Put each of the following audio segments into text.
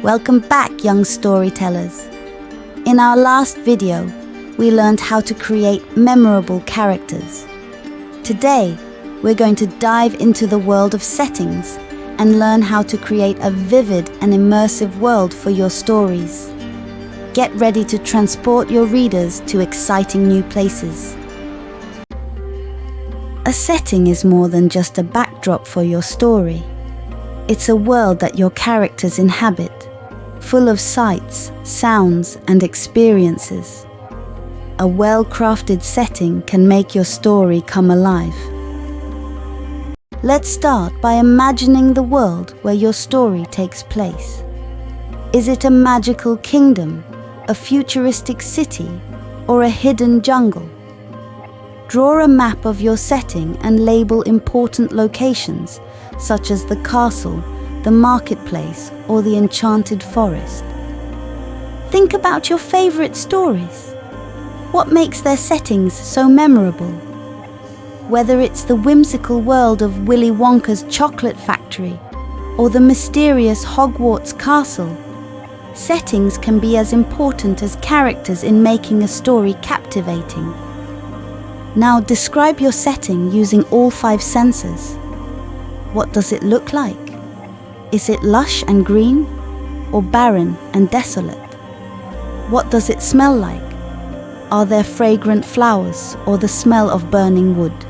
Welcome back, young storytellers. In our last video, we learned how to create memorable characters. Today, we're going to dive into the world of settings and learn how to create a vivid and immersive world for your stories. Get ready to transport your readers to exciting new places. A setting is more than just a backdrop for your story. It's a world that your characters inhabit, full of sights, sounds, and experiences. A well-crafted setting can make your story come alive. Let's start by imagining the world where your story takes place. Is it a magical kingdom, a futuristic city, or a hidden jungle? Draw a map of your setting and label important locations, such as the castle, the marketplace, or the enchanted forest. Think about your favorite stories. What makes their settings so memorable? Whether it's the whimsical world of Willy Wonka's chocolate factory or the mysterious Hogwarts castle, settings can be as important as characters in making a story captivating. Now describe your setting using all 5 senses. What does it look like? Is it lush and green, or barren and desolate? What does it smell like? Are there fragrant flowers or the smell of burning wood?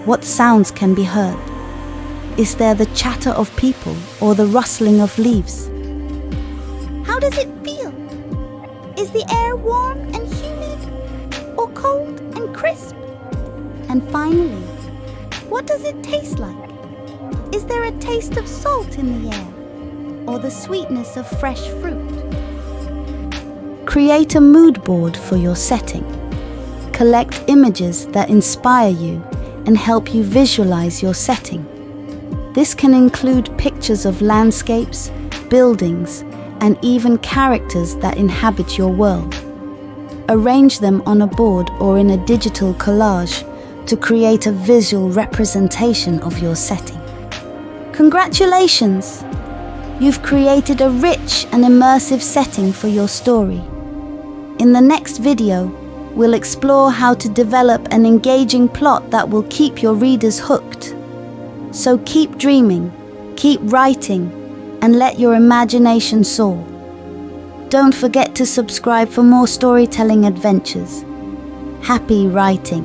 What sounds can be heard? Is there the chatter of people or the rustling of leaves? How does it feel? Is the air warm and humid, or cold and crisp? And finally, What does it taste like? Is there a taste of salt in the air, or the sweetness of fresh fruit? create a mood board for your setting. Collect images that inspire you and help you visualize your setting. This can include pictures of landscapes, buildings, and even characters that inhabit your world. Arrange them on a board or in a digital collage to create a visual representation of your setting. Congratulations! You've created a rich and immersive setting for your story. In the next video, we'll explore how to develop an engaging plot that will keep your readers hooked. So keep dreaming, keep writing, and let your imagination soar. Don't forget to subscribe for more storytelling adventures. Happy writing!